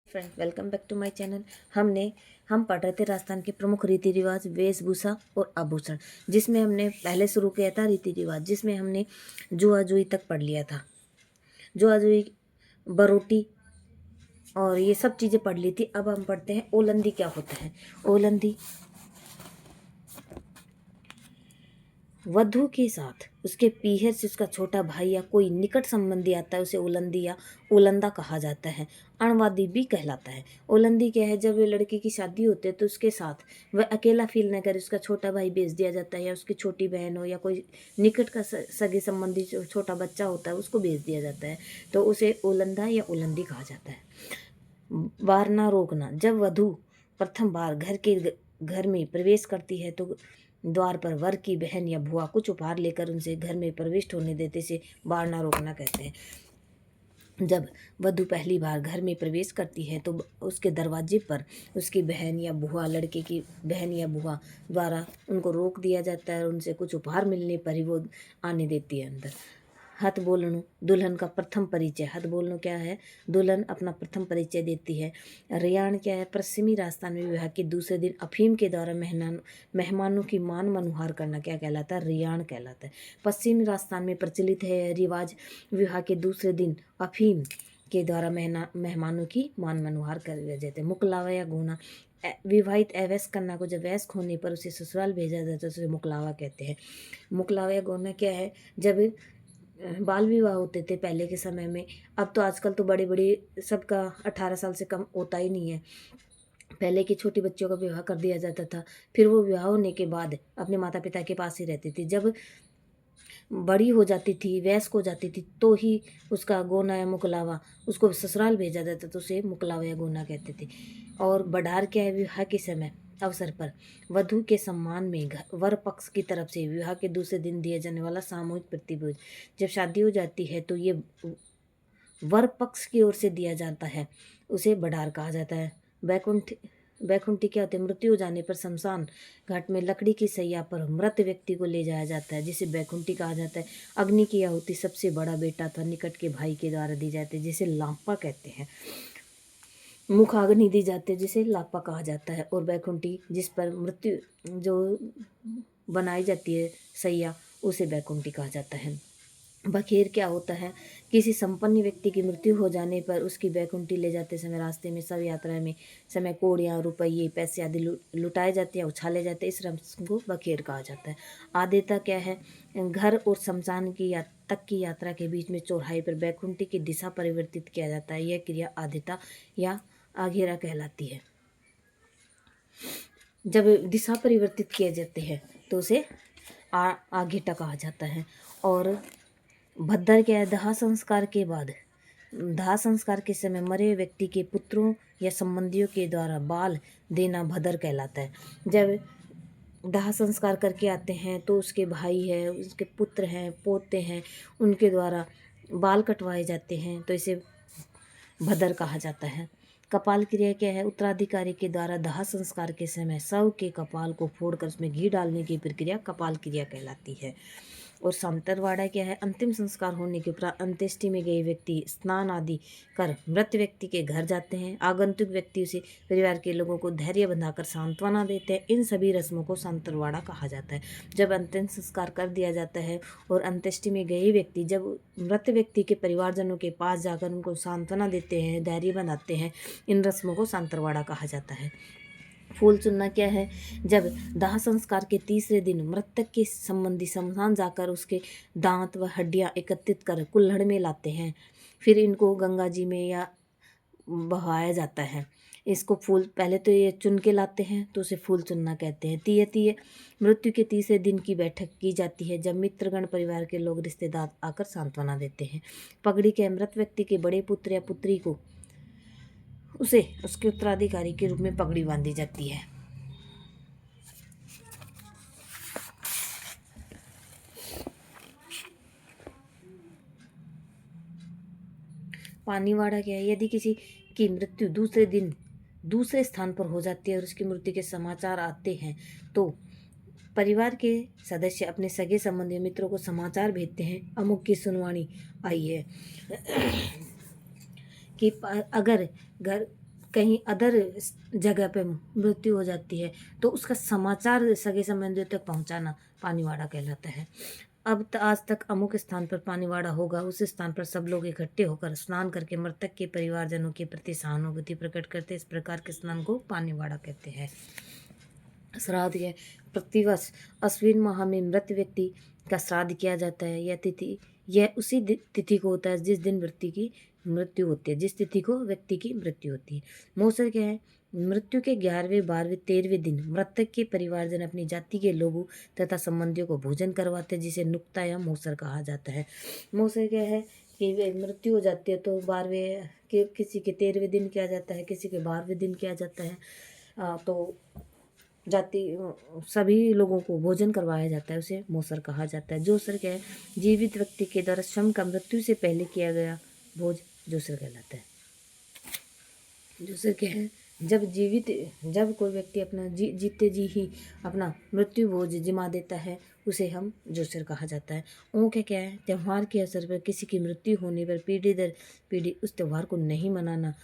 Friends, welcome back to my channel. हम पढ़ रहे थे राजस्थान के प्रमुख रीति रिवाज, वेशभूषा और आभूषण, जिसमें हमने पहले शुरू किया था रीति रिवाज, जिसमें हमने जुआ जुई तक पढ़ लिया था। जुआ जुई, बरोटी और ये सब चीज़ें पढ़ ली थी। अब हम पढ़ते हैं ओलंदी क्या होता है। ओलंदी वधू के साथ उसके पीहर से उसका छोटा भाई या कोई निकट संबंधी आता है, उसे ओलंदी या ओलंदा कहा जाता है। अणवादी भी कहलाता है। ओलंदी क्या है? जब वे लड़के की शादी होती है तो उसके साथ वह अकेला फील न करे, उसका छोटा भाई भेज दिया जाता है, या उसकी छोटी बहन हो, या कोई निकट का सगे संबंधी जो छोटा बच्चा होता है उसको भेज दिया जाता है, तो उसे ओलंदा या ओलंदी कहा जाता है। वारना रोकना, जब वधू प्रथम बार घर में प्रवेश करती है तो द्वार पर वर की बहन या भुआ कुछ उपहार लेकर उनसे घर में प्रविष्ट होने देते से बारना रोकना कहते हैं। जब वधू पहली बार घर में प्रवेश करती है तो उसके दरवाजे पर उसकी बहन या भुआ, लड़के की बहन या भुआ द्वारा उनको रोक दिया जाता है और उनसे कुछ उपहार मिलने पर ही वो आने देती है अंदर। हथ बोलणु, दुल्हन का प्रथम परिचय। हथ बोलणु क्या है? दुल्हन अपना प्रथम परिचय देती है। रियाण क्या है? पश्चिमी राजस्थान में विवाह के दूसरे दिन अफीम के द्वारा मेहमानों की मान मनुहार करना क्या कहलाता है? रियाण कहलाता है। पश्चिमी राजस्थान में प्रचलित है रिवाज, विवाह के दूसरे दिन अफीम के द्वारा मेहमानों की मान मनुहार कर जाते हैं। मुकलावा या गोना, विवाहित अवयस्क कन्या को जब वयस्क होने पर उसे ससुराल भेजा जाता है, उसे मुकलावा कहते हैं। मुकलावा या गोना क्या है? जब बाल विवाह होते थे पहले के समय में, अब तो आजकल तो बड़े बड़े सबका 18 साल से कम होता ही नहीं है। पहले की छोटी बच्चियों का विवाह कर दिया जाता था, फिर वो विवाह होने के बाद अपने माता पिता के पास ही रहती थी। जब बड़ी हो जाती थी, वयस्क हो जाती थी, तो ही उसका गोना या मुकलावा, उसको ससुराल भेजा जाता तो उसे मुकलावा या गोना कहते थे। और बढ़ार क्या है? विवाह के समय अवसर पर वधू के सम्मान में वर पक्ष की तरफ से विवाह के दूसरे दिन दिया जाने वाला सामूहिक प्रतिभोज। जब शादी हो जाती है तो ये वर पक्ष की ओर से दिया जाता है, उसे बढ़ार कहा जाता है। बैकुंठी क्या होती है? मृत्यु हो जाने पर शमशान घाट में लकड़ी की सैया पर मृत व्यक्ति को ले जाया जाता है, जिसे बैकुंठी कहा जाता है। अग्नि की आहुति सबसे बड़ा बेटा अथवा निकट के भाई के द्वारा दी जाती है, जिसे लांपा कहते हैं। मुखाग्नि दी जाती है, जिसे लापा कहा जाता है। और बैकुंठी जिस पर मृत्यु जो बनाई जाती है सैया, उसे बैकुंठी कहा जाता है। बखेर क्या होता है? किसी संपन्न व्यक्ति की मृत्यु हो जाने पर उसकी बैकुंठी ले जाते समय रास्ते में सब यात्रा में समय कोड़ियाँ, रुपये, पैसे आदि लुटाए जाते हैं, उछाले जाते हैं। इस रस्म को बखेर कहा जाता है। आदेता क्या है? घर और शमशान तक की यात्रा के बीच में चौराहे पर बैकुंठी की दिशा परिवर्तित किया जाता है। यह क्रिया आदेता या आघेरा कहलाती है। जब दिशा परिवर्तित किए जाते हैं तो उसे आघेटा कहा जाता है। और भद्दर क्या है? दाह संस्कार के बाद, दाह संस्कार के समय मरे हुए व्यक्ति के पुत्रों या संबंधियों के द्वारा बाल देना भद्दर कहलाता है। जब दाह संस्कार करके आते हैं तो उसके भाई है, उसके पुत्र हैं, पोते हैं, उनके द्वारा बाल कटवाए जाते हैं, तो इसे भद्दर कहा जाता है। कपाल क्रिया क्या है? उत्तराधिकारी के द्वारा दाह संस्कार के समय शव के कपाल को फोड़कर उसमें घी डालने की प्रक्रिया कपाल क्रिया कहलाती है। और सांतरवाड़ा क्या है? अंतिम संस्कार होने के उपरांत अंत्येष्टि में गए व्यक्ति स्नान आदि कर मृत व्यक्ति के घर जाते हैं। आगंतुक व्यक्ति उसे परिवार के लोगों को धैर्य बंधाकर सांत्वना देते हैं। इन सभी रस्मों को सांतरवाड़ा कहा जाता है। जब अंतिम संस्कार कर दिया जाता है और अंत्येष्टि में गए व्यक्ति जब मृत व्यक्ति के परिवारजनों के पास जाकर उनको सांत्वना देते हैं, धैर्य बनाते हैं, इन रस्मों को सांतरवाड़ा कहा जाता है। फूल चुनना क्या है? जब दाह संस्कार के तीसरे दिन मृतक के संबंधी शमशान जाकर उसके दांत व हड्डियां एकत्रित कर कुल्हड़ में लाते हैं, फिर इनको गंगा जी में या बहाया जाता है। इसको फूल पहले तो ये चुन के लाते हैं तो उसे फूल चुनना कहते हैं। तीय मृत्यु के तीसरे दिन की बैठक की जाती है, जब मित्रगण परिवार के लोग रिश्तेदार आकर सांत्वना देते हैं। पगड़ी के मृत व्यक्ति के बड़े पुत्र या पुत्री को उसे उसके उत्तराधिकारी के रूप में पगड़ी बांधी जाती है। पानीवाड़ा क्या है? यदि किसी की मृत्यु दूसरे दिन दूसरे स्थान पर हो जाती है और उसकी मृत्यु के समाचार आते हैं तो परिवार के सदस्य अपने सगे संबंधी मित्रों को समाचार भेजते हैं, अमुक की सुनवानी आई है। कि अगर घर कहीं अदर जगह पे मृत्यु हो जाती है तो उसका समाचार सगे संबंधियों तक पहुंचाना पानीवाड़ा कहलाता है। अब आज तक अमुक स्थान पर पानीवाड़ा होगा, उस स्थान पर सब लोग इकट्ठे होकर स्नान करके मृतक के परिवारजनों के प्रति सहानुभूति प्रकट करते, इस प्रकार के स्नान को पानीवाड़ा कहते हैं। श्राद्ध है, प्रतिवर्ष अश्विन माह में मृत व्यक्ति का श्राद्ध किया जाता है। यह उसी तिथि को होता है जिस दिन व्यक्ति की मृत्यु होती है, जिस तिथि को व्यक्ति की मृत्यु होती है। मौसर क्या है, मृत्यु के 11वें 12वें 13वें दिन मृतक के परिवारजन अपनी जाति के लोगों तथा संबंधियों को भोजन करवाते हैं, जिसे नुक्ता या मौसर कहा जाता है। मौसर क्या है कि मृत्यु हो जाती है तो 12वें के, किसी के 13वें दिन किया जाता है, किसी के 12वें दिन किया जाता है। तो जाति सभी लोगों को भोजन करवाया जाता है, उसे मौसर कहा जाता है। जोसर क्या है, जीवित व्यक्ति के द्वारा श्रम का मृत्यु से पहले किया गया भोज जोसर कहलाता है। जोसर क्या है, जब कोई व्यक्ति अपना जीते जी ही अपना मृत्यु भोज जिमा देता है उसे हम जोसर कहा जाता है। ऊँख क्या है, त्यौहार के अवसर पर किसी की मृत्यु होने पर पीढ़ी दर पीढ़ी उस त्यौहार को नहीं मनाना।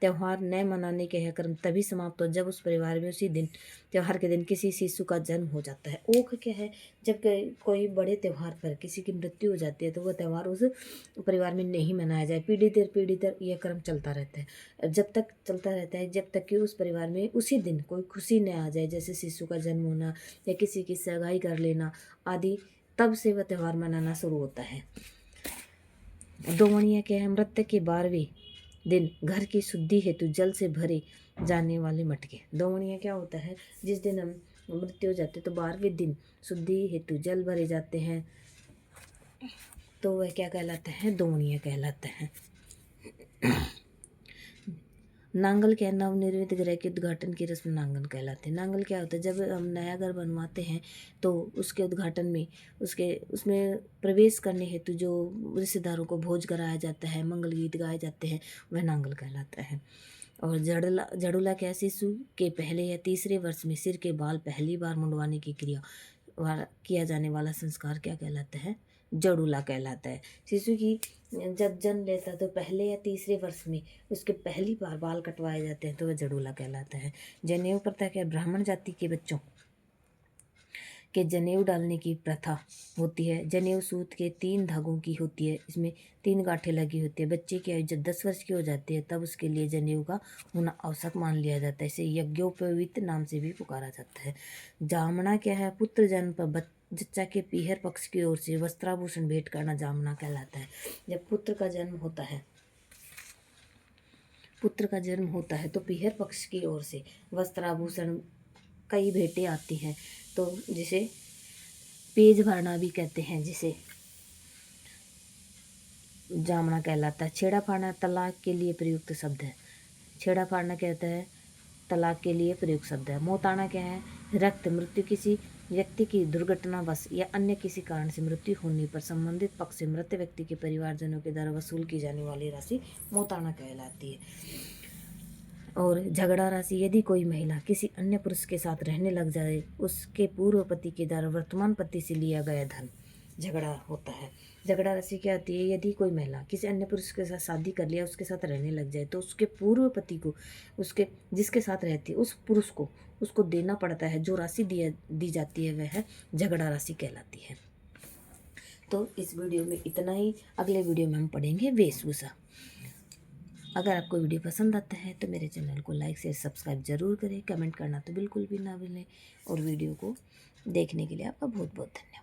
त्यौहार न मनाने के यह क्रम तभी समाप्त हो जब उस परिवार में उसी दिन त्यौहार के दिन किसी शिशु का जन्म हो जाता है। ओख क्या है, जब कोई बड़े त्यौहार पर किसी की मृत्यु हो जाती है तो वह त्यौहार उस परिवार में नहीं मनाया जाए। पीढ़ी दर यह क्रम चलता रहता है, जब तक चलता रहता है जब तक कि उस परिवार में उसी दिन कोई खुशी न आ जाए, जैसे शिशु का जन्म होना या किसी की सगाई कर लेना आदि, तब से वह त्यौहार मनाना शुरू होता है। दोमड़िया क्या है, मृतक के 12वें दिन घर की शुद्धि हेतु जल से भरे जाने वाले मटके। दोमड़िया क्या होता है, जिस दिन हम मृत्यु हो जाते तो 12वें दिन शुद्धि हेतु जल भरे जाते हैं, तो वह क्या कहलाता है, दोमड़िया कहलाता है। नांगल क्या, नवनिर्मित गृह के उद्घाटन की रस्म नांगल कहलाते हैं। नांगल क्या होता है, जब हम नया घर बनवाते हैं तो उसके उद्घाटन में उसमें प्रवेश करने हेतु जो रिश्तेदारों को भोज कराया जाता है, मंगल गीत गाए जाते हैं, वह नांगल कहलाता है। और जड़ूला क्या, शिशु के पहले या तीसरे वर्ष में सिर के बाल पहली बार मुंडवाने की क्रिया किया जाने वाला संस्कार क्या कहलाता है, जड़ूला कहलाता है। शिशु की जब जन्म लेता है तो पहले या तीसरे वर्ष में उसके पहली बार बाल कटवाए जाते हैं तो वह जड़ूला कहलाता है। जनेऊ प्रथा क्या, ब्राह्मण जाति के बच्चों के जनेऊ डालने की प्रथा होती है। जनेऊ सूत के 3 धागों की होती है, इसमें 3 गांठें लगी होती है। बच्चे की आयु जब 10 वर्ष की हो जाती है तब उसके लिए जनेऊ का होना आवश्यक मान लिया जाता है। इसे यज्ञोपवीत नाम से भी पुकारा जाता है। जामना क्या है, पुत्र जन्म पर जच्चा के पीहर पक्ष की ओर से वस्त्राभूषण भेंट करना जामना कहलाता है। जब पुत्र का जन्म होता है तो पीहर पक्ष की ओर से वस्त्राभूषण कई भेंटें आती हैं, तो जिसे पेज भरना भी कहते हैं, जिसे जामना कहलाता है। छेड़ा फाड़ना तलाक के लिए प्रयुक्त शब्द है। छेड़ा फाड़ना कहता है तलाक के लिए प्रयुक्त शब्द है। मौताना क्या है, रक्त मृत्यु किसी व्यक्ति की दुर्घटनावश या अन्य किसी कारण से मृत्यु होने पर संबंधित पक्ष से मृत व्यक्ति के परिवारजनों के द्वारा वसूल की जाने वाली राशि मौताना कहलाती है। और झगड़ा राशि, यदि कोई महिला किसी अन्य पुरुष के साथ रहने लग जाए, उसके पूर्व पति के द्वारा वर्तमान पति से लिया गया धन झगड़ा होता है। झगड़ा राशि क्या होती है, यदि कोई महिला किसी अन्य पुरुष के साथ शादी कर लिया, उसके साथ रहने लग जाए तो उसके पूर्व पति को जिसके साथ रहती है उस पुरुष को उसको देना पड़ता है। जो राशि दी जाती है वह झगड़ा राशि कहलाती है। तो इस वीडियो में इतना ही। अगले वीडियो में हम पढ़ेंगे वेशभूषा। अगर आपको वीडियो पसंद आता है तो मेरे चैनल को लाइक शेयर सब्सक्राइब जरूर करें, कमेंट करना तो बिल्कुल भी ना भूलें, और वीडियो को देखने के लिए आपका बहुत बहुत धन्यवाद।